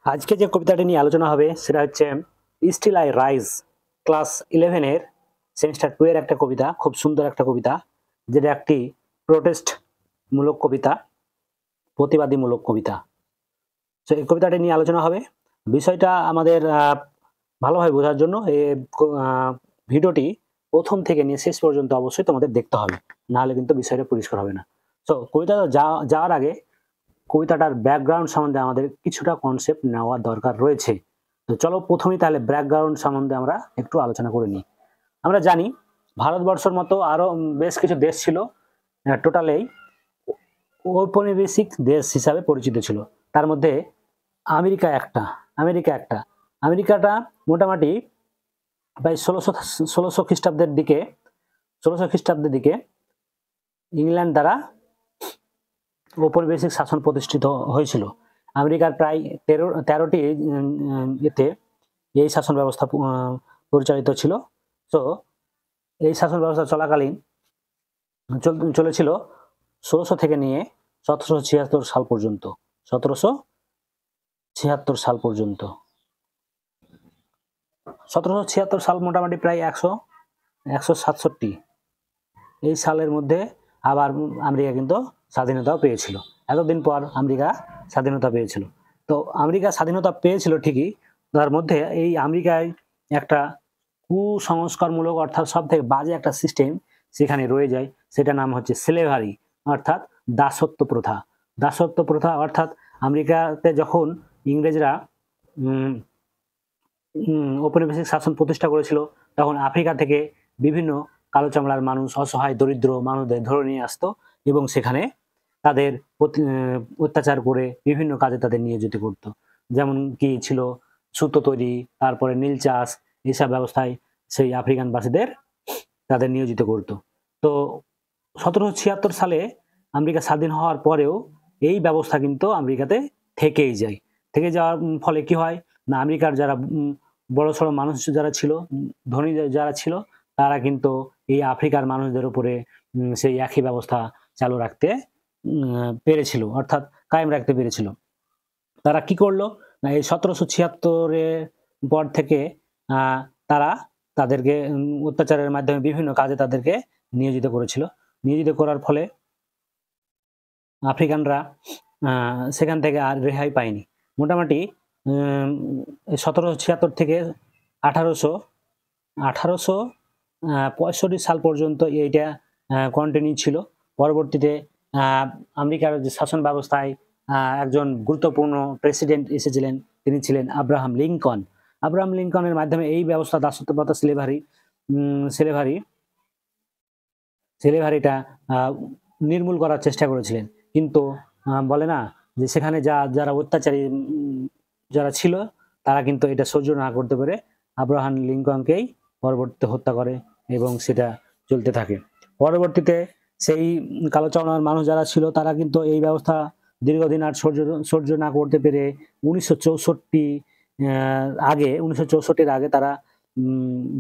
আজকে যে কবিতাটি নিয়ে আলোচনা হবে সেটা হচ্ছে স্টিল আই রাইজ, ক্লাস 11 এর সেমিস্টার 2 এর একটা কবিতা। খুব সুন্দর একটা কবিতা, যেটা একটি প্রোটেস্ট মূলক কবিতা, প্রতিবাদীমূলক কবিতা। তো এই কবিতাটি নিয়ে আলোচনা হবে। বিষয়টা আমাদের ভালোভাবে বোঝার জন্য এই ভিডিওটি প্রথম থেকে নিয়ে শেষ পর্যন্ত অবশ্যই তোমাদের দেখতে হবে, নাহলে কিন্তু বিষয়টা পরিষ্কার হবে না। তো কবিতা যাওয়ার আগে কবিতাটার ব্যাকগ্রাউন্ড সম্বন্ধে আমাদের কিছুটা কনসেপ্ট নেওয়া দরকার রয়েছে। তো চলো প্রথমেই তাহলে ব্যাকগ্রাউন্ড সম্বন্ধে আমরা একটু আলোচনা করে নিই। আমরা জানি ভারতবর্ষের মতো আরো বেশ কিছু দেশ ছিল, টোটালেই ঔপনিবেশিক দেশ হিসাবে পরিচিত ছিল। তার মধ্যে আমেরিকাটা মোটামুটি প্রায় ষোলোশো খ্রিস্টাব্দের দিকে ইংল্যান্ড দ্বারা ঔপনিবেশিক শাসন প্রতিষ্ঠিত হয়েছিল। আমেরিকার প্রায় 13টি এতে এই শাসন ব্যবস্থা পরিচালিত ছিল। তো এই শাসন ব্যবস্থা চলাকালীন চলেছিল 1600 থেকে নিয়ে 1776 সাল পর্যন্ত। 1776 সাল মোটামুটি প্রায় 167 এই সালের মধ্যে আবার আমেরিকা কিন্তু স্বাধীনতাও পেয়েছিল। এতদিন পর আমেরিকা স্বাধীনতা পেয়েছিল। তো আমেরিকা স্বাধীনতা পেয়েছিল ঠিকই, তার মধ্যে এই আমেরিকায় একটা কুসংস্কারমূলক অর্থাৎ সব থেকে বাজে একটা সিস্টেম সেখানে রয়ে যায়। সেটা নাম হচ্ছে স্লেভারি, অর্থাৎ দাসত্ব প্রথা। অর্থাৎ আমেরিকাতে যখন ইংরেজরা ঔপনিবেশিক শাসন প্রতিষ্ঠা করেছিল, তখন আফ্রিকা থেকে বিভিন্ন কালো চামড়ার মানুষ, অসহায় দরিদ্র মানুষদের ধরে নিয়ে আসতো এবং সেখানে তাদের অত্যাচার করে বিভিন্ন কাজে তাদের নিয়োজিত করত। যেমন কি ছিল সুতো তৈরি, তারপরে নীল চাষ, এইসব ব্যবস্থায় সেই আফ্রিকানবাসীদের তাদের নিয়োজিত করত। তো 1776 সালে আমেরিকা স্বাধীন হওয়ার পরেও এই ব্যবস্থা কিন্তু আমেরিকাতে থেকেই যায়। থেকে যাওয়ার ফলে কি হয় না, আমেরিকার যারা বড় সড়ো মানুষ যারা ছিল, ধনী যারা ছিল, তারা কিন্তু এই আফ্রিকার মানুষদের উপরে সেই একই ব্যবস্থা চালু রাখতে পেরেছিল, অর্থাৎ কায়েম রাখতে পেরেছিল। তারা কি করলো না, এই 1776-এর পর থেকে তারা তাদেরকে অত্যাচারের মাধ্যমে বিভিন্ন কাজে তাদেরকে নিয়োজিত করেছিল। নিয়োজিত করার ফলে আফ্রিকানরা সেখান থেকে আর রেহাই পায়নি। মোটামুটি 1776 থেকে 1865 সাল পর্যন্ত এইটা কন্টিনিউ ছিল। পরবর্তীতে আমেরিকার যে শাসন ব্যবস্থায় একজন গুরুত্বপূর্ণ প্রেসিডেন্ট এসেছিলেন, তিনি ছিলেন আব্রাহাম লিঙ্কনের মাধ্যমে এই ব্যবস্থা, দাসত্ব প্রথা, স্লেভারিটা নির্মূল করার চেষ্টা করেছিলেন। কিন্তু বলে না যে সেখানে যারা অত্যাচারী যারা ছিল, তারা কিন্তু এটা সহ্য না করতে পেরে আব্রাহাম লিঙ্কনকেই পরবর্তীতে হত্যা করে এবং সেটা চলতে থাকে। পরবর্তীতে সেই কালো চামড়ার মানুষ যারা ছিল, তারা কিন্তু এই ব্যবস্থা দীর্ঘদিন আর সহ্য না করতে পেরে 1964-এর আগে তারা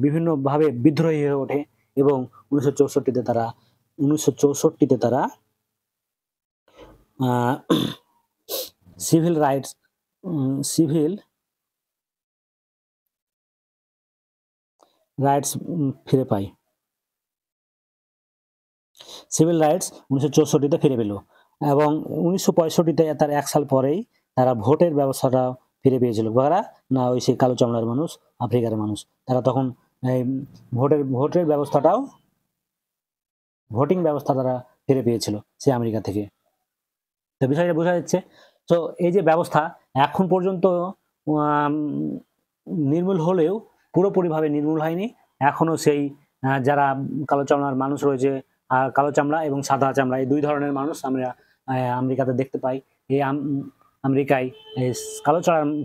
বিভিন্নভাবে বিদ্রোহী হয়ে ওঠে এবং 1964-তে তারা সিভিল রাইটস ফিরে পায়। সিভিল রাইটস 1964-তে ফিরে পেল এবং 1965-তে তার 1 সাল পরেই তারা ভোটের ব্যবস্থাটা ফিরে পেয়েছিল। কারা না, ওই সেই কালো চামড়ার মানুষ, আফ্রিকার মানুষ, তারা তখন ভোটের ব্যবস্থাটাও, ভোটিং ব্যবস্থা তারা ফিরে পেয়েছিল সেই আমেরিকা থেকে। তো বিষয়টা বোঝা যাচ্ছে। তো এই যে ব্যবস্থা এখন পর্যন্ত নির্মূল হলেও পুরোপুরিভাবে নির্মূল হয়নি। এখনো সেই যারা কালো চামড়ার মানুষ রয়েছে, আর কালো চামড়া এবং সাদা চামড়া, এই দুই ধরনের মানুষ আমরা আমেরিকাতে দেখতে পাই। এই আমেরিকায় কালো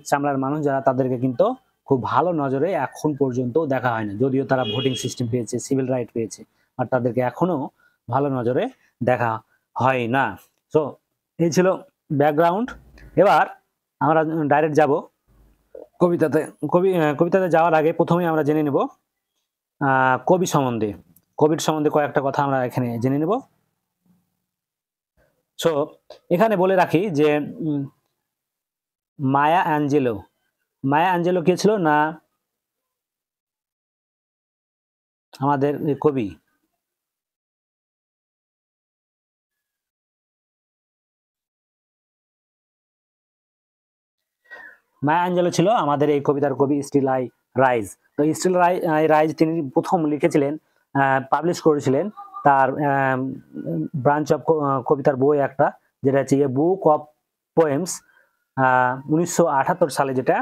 চামড়ার মানুষ যারা, তাদেরকে কিন্তু খুব ভালো নজরে এখন পর্যন্ত দেখা হয় না, যদিও তারা ভোটিং সিস্টেম পেয়েছে, সিভিল রাইট পেয়েছে, আর তাদেরকে এখনো ভালো নজরে দেখা হয় না। তো এই ছিল ব্যাকগ্রাউন্ড। এবার আমরা ডাইরেক্ট যাব কবিতাতে। কবিতাতে যাওয়ার আগে প্রথমেই আমরা জেনে নেব কবির সম্বন্ধে কয়েকটা কথা আমরা এখানে জেনে নেব। সো এখানে বলে রাখি যে মায়া অ্যাঞ্জেলো। মায়া অ্যাঞ্জেলো কে ছিল না আমাদের কবি। মায়া অ্যাঞ্জেলো ছিল আমাদের এই কবিতার কবি স্টিল আই রাইজ। তো স্টিল আই রাইজ তিনি প্রথম লিখেছিলেন, পাবলিশ করেছিলেন তার ব্রাঞ্চ অফ কবিতার বই একটা, যেটা হচ্ছে বুক অফ পোয়েমস, 1978 সালে, যেটা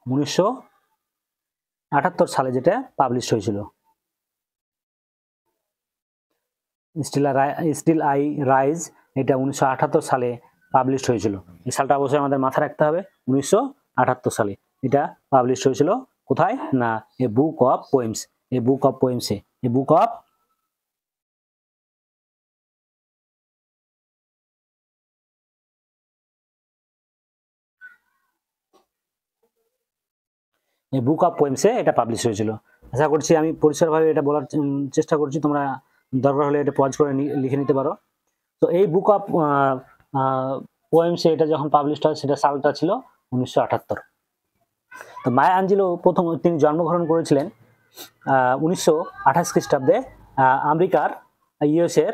1978 সালে যেটা পাবলিশ হয়েছিল। স্টিল আই রাইজ এটা 1978 সালে পাবলিশ হয়েছিল। এই সালটা অবশ্যই আমাদের মাথায় রাখতে হবে, 1978 সালে এটা পাবলিশ হয়েছিল। কোথায় না a book of poems, a book of পোয়েমসে, এ বুক অফ এই বুক অফ পোয়েমসে এটা পাবলিশ হয়েছিল। আশা করছি আমি পরিষ্কারভাবে এটা বলার চেষ্টা করছি, তোমরা দরকার হলে এটা পজ করে লিখে নিতে পারো। তো এই বুক অফ পোয়েমসে এটা যখন পাবলিশ হয় সেটা সালটা ছিল 1978। তো মায়া অ্যাঞ্জেলো প্রথম তিনি জন্মগ্রহণ করেছিলেন 1928 খ্রিস্টাব্দে আমেরিকার ইউএসের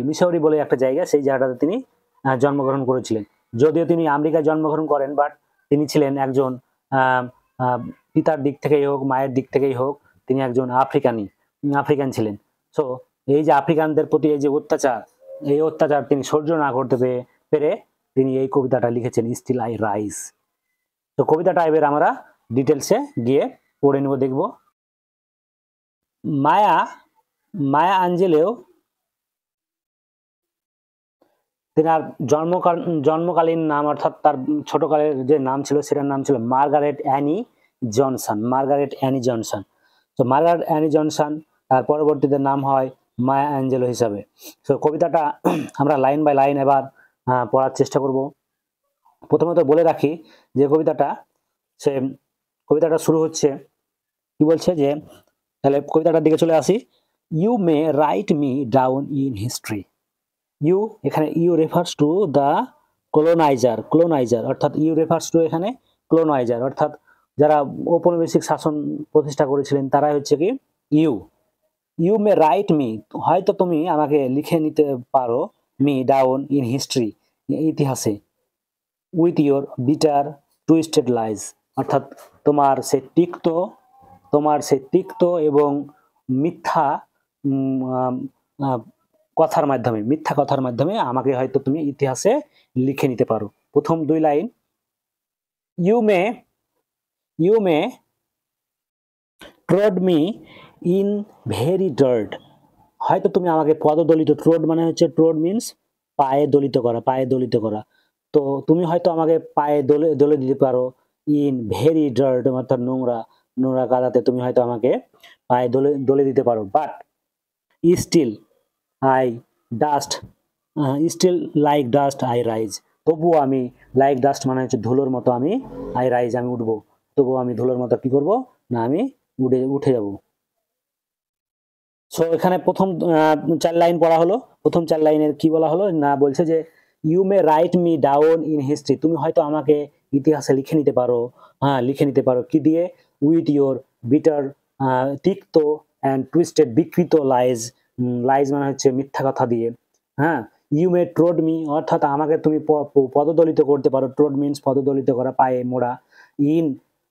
মিসৌরি বলে একটা জায়গা, সেই জায়গাটাতে তিনি জন্মগ্রহণ করেছিলেন। যদিও তিনি আমেরিকায় জন্মগ্রহণ করেন, বাট তিনি ছিলেন একজন পিতার দিক থেকেই হোক, মায়ের দিক থেকেই হোক, তিনি একজন আফ্রিকান ছিলেন। সো এই যে আফ্রিকানদের প্রতি এই যে অত্যাচার, এই অত্যাচার তিনি সহ্য না করতে পেরে তিনি এই কবিতাটা লিখেছেন, স্টিল আই রাইজ। তো কবিতাটা এবার আমরা ডিটেলসে গিয়ে পড়ে নেব, দেখব। মায়া অ্যাঞ্জেলো তেনার জন্মকালীন নাম, অর্থাৎ তার ছোটকালের যে নাম ছিল সেটার নাম ছিল মার্গারেট অ্যানি জনসন। তো মার্গারেট অ্যানি জনসন তার পরবর্তীতে নাম হয় মায়া অ্যাঞ্জেলো হিসাবে। তো কবিতাটা আমরা লাইন বাই লাইন এবার পড়ার চেষ্টা করব। প্রথমত বলে রাখি যে কবিতাটা শুরু হচ্ছে কি বলছে, যে তাহলে কবিতাটার দিকে চলে আসি। You may write me down in history. You, এখানে you refers to the colonizer, অর্থাৎ ইউ রেফার্স টু এখানে ক্লোনাইজার, অর্থাৎ যারা ঔপনিবেশিক শাসন প্রতিষ্ঠা করেছিলেন তারাই হচ্ছে কি ইউ মে রাইট মি, হয়তো তুমি আমাকে লিখে নিতে পারো, মি ডাউন ইন হিস্ট্রি, ইতিহাসে, with your bitter twisted lies, অর্থাৎ তোমার সে তিক্ত এবং মিথ্যা মিথ্যা কথার মাধ্যমে আমাকে হয়তো তুমি ইতিহাসে লিখে নিতে পারো। প্রথম দুই line, you may trod me in very dirt, হয়তো তুমি আমাকে পদদলিত, ট্রড মানে হচ্ছে, ট্রড মিন্স পায়ে দলিত করা, তো তুমি হয়তো আমাকে পায়ে দলে দিতে পারো, ইন ভেরি ডার্ট অর্থাৎ নোংরা কাদাতে তুমি হয়তো আমাকে পায়ে দলে দিতে পারো, but still I dust still like dust I rise, তবুও আমি লাইক ডাস্ট মানে হচ্ছে ধুলোর মতো আমি উঠবো, তবুও আমি ধুলোর মতো কি করব না আমি উঠে যাব। সো এখানে প্রথম 4 লাইন পড়া হলো। প্রথম 4 লাইনের কি বলা হলো না, বলছে যে you may write me down in history, তুমি হয়তো আমাকে ইতিহাসে লিখে নিতে পারো কি দিয়ে, উইথ ইয়োর বিটার তিক্ত অ্যান্ড টুইস্টেড বিকৃত লাইজ মানে হচ্ছে মিথ্যা কথা দিয়ে। হ্যাঁ, ইউ মে ট্রোড মি, অর্থাৎ আমাকে তুমি পদদলিত করতে পারো, ট্রোড মিন্স পদদলিত করা, পায়ে মোড়া, ইন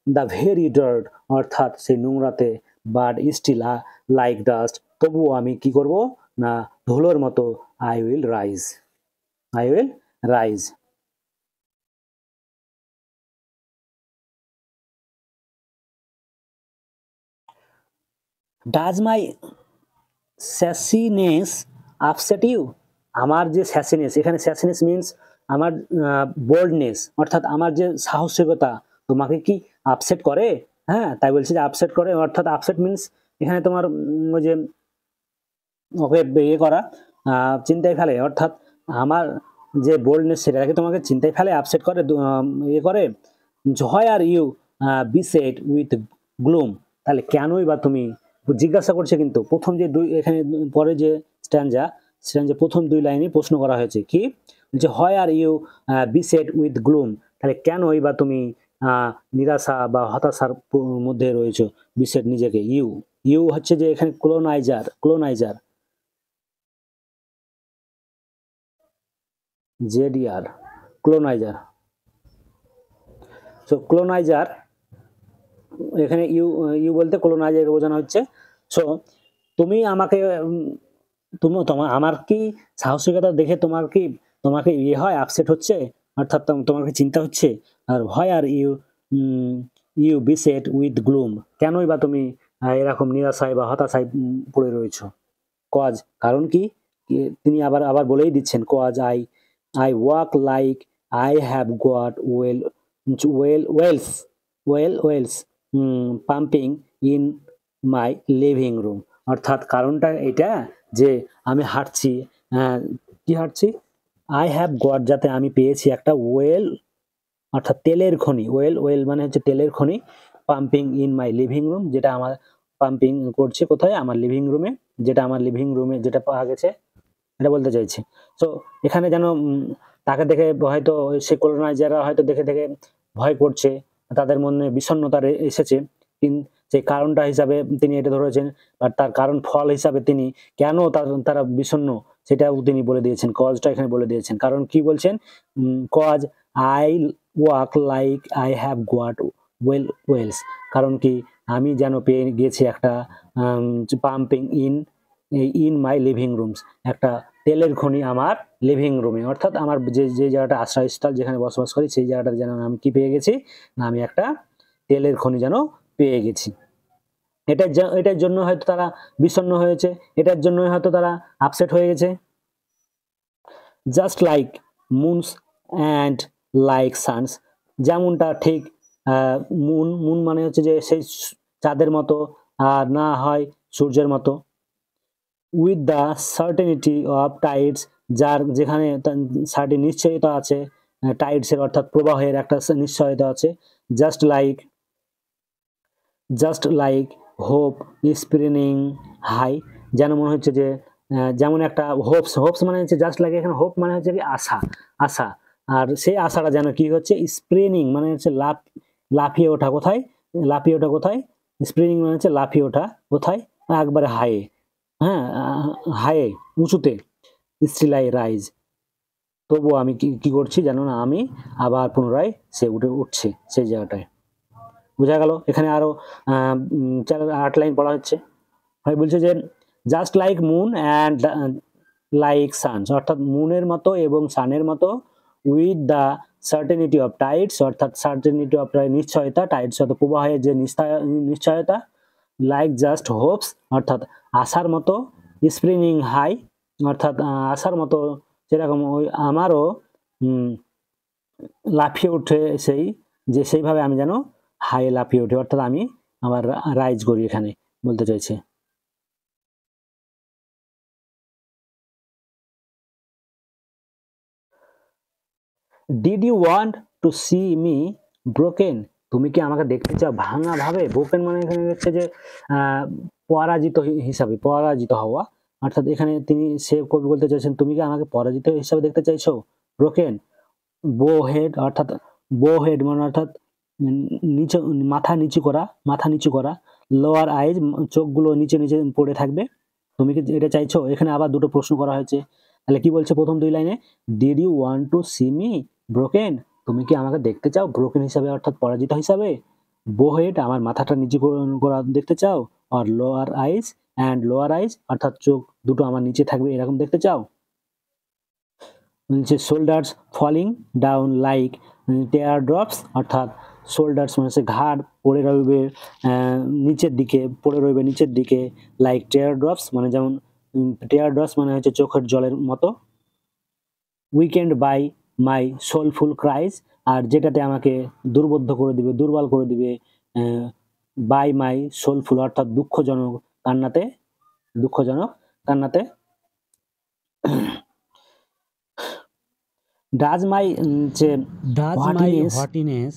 দ্য ভেরি ডার্ট অর্থাৎ সেই নোংরাতে, বাট স্টিল লাইক ডাস্ট তবুও আমি কি করব না ধুলোর মতো I will rise. Does my sassiness upset you, আমার যে স্যাসিনেস, এখানে স্যাসিনেস মিন্স আমার বোল্ডনেস, অর্থাৎ আমার যে সাহসিকতা তোমাকে কি আপসেট করে। হ্যাঁ, তাই বলছি যে আপসেট করে, অর্থাৎ আপসেট মিন্স এখানে তোমার ওই যে ওকে ইয়ে করা, চিন্তায় ফেলে, অর্থাৎ আমার যে বোল্ডনেস সেটাকে তোমাকে চিন্তায় ফেলে, আপসেট করে, ইয়ে করে। Why are you beset with gloom, তাহলে কেনই বা তুমি জিজ্ঞাসা করছে, কিন্তু প্রথম যে এখানে পরে যে স্ট্যান্জা প্রথম 2 লাইনে প্রশ্ন করা হয়েছে কি, যে হয় are you beset with gloom, তাহলে কেনই বা তুমি নিরাশা বা হতাশার মধ্যে রয়েছো, বিসেট নিজেকে, ইউ, ইউ হচ্ছে যে এখানে ক্লোনাইজার, ক্লোনাইজার, জেডিআর, ক্লোনাইজার। সো ক্লোনাইজার, এখানে ইউ, ইউ বলতে ক্লোনাইজার বোঝানো হচ্ছে। সো তুমি আমাকে তুমি তোমার আমার কি সাহসিকতা দেখে তোমাকে ইয়ে হয়, আপসেট হচ্ছে, অর্থাৎ তোমার কি চিন্তা হচ্ছে, আর হয় are you you beset with gloom, কেনই বা তুমি এরকম নিরাশায় বা হতাশায় পড়ে রয়েছো। কজ, কারণ কি, তিনি আবার আবার বলেই দিচ্ছেন, cause I I walk like I have got wells wells pumping in my living room, অর্থাৎ কারণটা এটা যে আমি হাঁটছি, কি হাঁটছি, আই হ্যাভ গট, যাতে আমি পেয়েছি একটা ওয়েল, অর্থাৎ তেলের খনি, ওয়েল মানে হচ্ছে তেলের খনি, pumping in my living room, যেটা আমার পাম্পিং করছে কোথায়, আমার লিভিং রুমে, যেটা আমার লিভিং রুমে যেটা পাওয়া গেছে, এটা বলতে চাইছি। তো এখানে যেন তাকে দেখে হয়তো সে কলোনাইজাররা হয়তো দেখে দেখে ভয় করছে, তাদের মনে বিষণ্ণতা এসেছে, সেই কারণটা হিসাবে তিনি এটা ধরেছেন, আর তার কারণ ফল হিসাবে তিনি কেন তারা বিষণ্ণ সেটাও তিনি বলে দিয়েছেন, কজটা এখানে বলে দিয়েছেন। কারণ কি বলছেন, cause I walk like I have got wells, কারণ কি আমি যেন পেয়ে গেছি একটা pumping in my living rooms, একটা তেলের খনি আমার লিভিং রুমে, অর্থাৎ আমার যে জায়গাটা আশ্রয়স্থল, যেখানে বসবাস করি, সেই জায়গাটা যেন আমি কি পেয়ে গেছি, না আমি একটা তেলের খনি যেন পেয়ে গেছি। এটার জন্য হয়তো তারা বিষণ্ণ হয়েছে, এটার জন্যই হয়তো তারা আপসেট হয়ে গেছে। Just like moons and like suns, যেমনটা ঠিক মুন মানে হচ্ছে যে সেই চাঁদের মতো, আর না হয় সূর্যের মতো, with the certainty of Tides, যেখানে সার্টেন নিশ্চয়তা আছে, টাইডসের অর্থাৎ প্রবাহের একটা নিশ্চয়তা আছে, জাস্ট লাইক হোপ স্প্রিনিং হাই, যেন মনে হচ্ছে যে যেমন একটা হোপস মানে হচ্ছে জাস্ট লাইক, এখানে হোপ মানে হচ্ছে কি আশা, আর সেই আশাটা যেন কি হচ্ছে, স্প্রিনিং মানে হচ্ছে লাফিয়ে ওঠা, কোথায়, স্প্রিনিং মানে হচ্ছে লাফিয়ে ওঠা, কোথায়, একবারে হাইয়ে, হ্যাঁ, হাইয়ে, উঁচুতে, স্টিলাই রাইজ, তবুও আমি কি করছি জানো না, আমি আবার পুনরায় সে উঠছে সেই জায়গাটায়। বোঝা গেল? এখানে আরো 8 লাইন পড়া হচ্ছে, হয় বলছে যে just like moon and like suns, অর্থাৎ মুনের মতো এবং সানের মতো, with the certainty of tides, অর্থাৎ সার্টেনিটি অফ নিশ্চয়তা, টাইডস অর্থাৎ প্রবাহের যে নিশ্চয়তা, লাইক জাস্ট হোপস, অর্থাৎ আশার মতো, স্প্রিনিং হাই, অর্থাৎ আশার মতো, সেরকম ওই আমারও লাফিয়ে উঠে সেইভাবে আমি যেন হাই লাফিয়ে উঠি, অর্থাৎ আমি আবার রাইজ করি, এখানে বলতে চাইছে। Did you want to see me broken, তুমি কি আমাকে দেখতে চাও ভাঙা ভাবে, ব্রোকেন মানে এখানে হচ্ছে যে পরাজিত হওয়া, অর্থাৎ এখানে সে কবি বলতে চাইছেন, তুমি কি আমাকে পরাজিত হিসাবে দেখতে চাইছো, ব্রোকেন। বো হেড, অর্থাৎ বো হেড মানে অর্থাৎ নিচে, মাথা নিচু করা, লোয়ার আইজ, চোখগুলো নিচে পড়ে থাকবে, তুমি কি এটা চাইছো। এখানে আবার দুটো প্রশ্ন করা হয়েছে, তাহলে কি বলছে প্রথম 2 লাইনে, did you want to see me broken, তুমি কি আমাকে দেখতে চাও ব্রোকেন হিসাবে, অর্থাৎ পরাজিত হিসাবে। বো হেড, আমার মাথাটা নিচু করা দেখতে চাও, আর লোয়ার আইজ অর্থাৎ চোখ দুটো আমার নিচে থাকবে এরকম দেখতে চাও। Shoulders falling down like teardrops, অর্থাৎ শোল্ডার্স মানে হচ্ছে ঘাড় পড়ে রইবে নিচের দিকে, লাইক টেয়ার ড্রপস মানে যেমন, টেয়ার ড্রপস মানে হচ্ছে চোখের জলের মতো। Weakened by my soulful cries, আর যেটাতে আমাকে দুর্বল করে দিবে, বাই মাই সোলফুল অর্থাৎ দুঃখজনক কান্নাতে, ডাজ মাই হটিনেস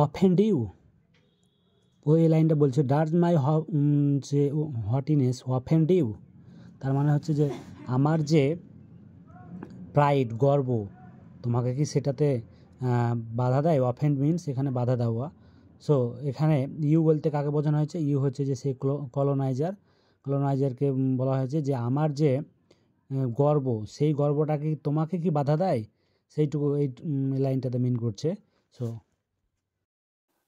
অফেন্ড ইউ, ওই লাইনটা বলছে ডাজ মাই হটিনেস অফেন্ড ইউ, তার মানে হচ্ছে যে আমার যে প্রাইড, গর্ব, তোমাকে কি সেটাতে বাধা দেয়? অফেন্ড মিনস এখানে বাধা দেওয়া। সো এখানে ইউ বলতে কাকে বোঝানো হয়েছে? ইউ হচ্ছে যে সেই কলোনাইজারকে বলা হয়েছে যে আমার যে গর্ব, সেই গর্বটা কি তোমাকে কি বাধা দেয়, সেইটুকু এই লাইনটাতে মিন করছে। So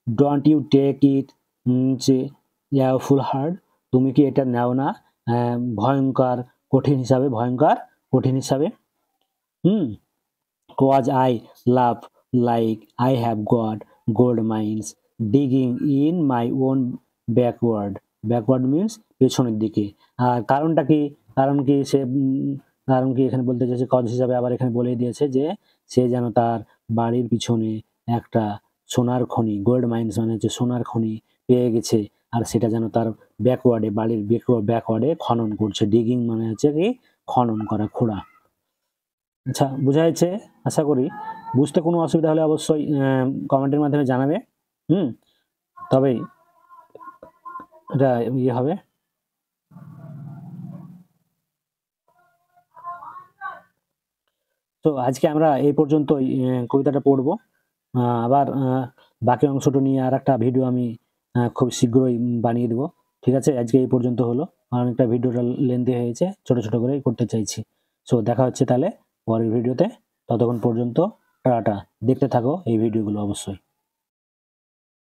don't you take it যে ফুল হার্ড, তুমি কি এটা নাও না ভয়ঙ্কর কঠিন হিসাবে। Cause I laugh like I have got gold mines digging in my own backward. Backward means পেছনের দিকে। আর কারণটা কি? কারণ কি এখানে বলতে চাইছে কজ হিসাবে, আবার এখানে বলে দিয়েছে যে সে যেন তার বাড়ির পিছনে একটা সোনার খনি, গোল্ড মাইন্স মানে হচ্ছে সোনার খনি পেয়ে গেছে, আর সেটা যেন তার বাড়ির ব্যাকওয়ার্ডে খনন করছে। ডিগিং মানে হচ্ছে কি খনন করা, খোঁড়া। আচ্ছা, বোঝা যাচ্ছে আশা করি। বুঝতে কোনো অসুবিধা হলে অবশ্যই কমেন্টের মাধ্যমে জানাবে। তবেই এটা হবে। তো আজকে আমরা এই পর্যন্তই কবিতাটা পড়ব। আবার বাকি অংশটা নিয়ে আর একটা ভিডিও আমি খুব শীঘ্রই বানিয়ে দেবো। ঠিক আছে, আজকে এই পর্যন্ত হলো, অনেকটা ভিডিওটা লেন্দি হয়েছে, ছোট ছোট করে করতে চাইছি। সো দেখা হচ্ছে তাহলে পরের ভিডিওতে। ততক্ষণ পর্যন্ত টাটা। দেখতে থাকো এই ভিডিওগুলো অবশ্যই।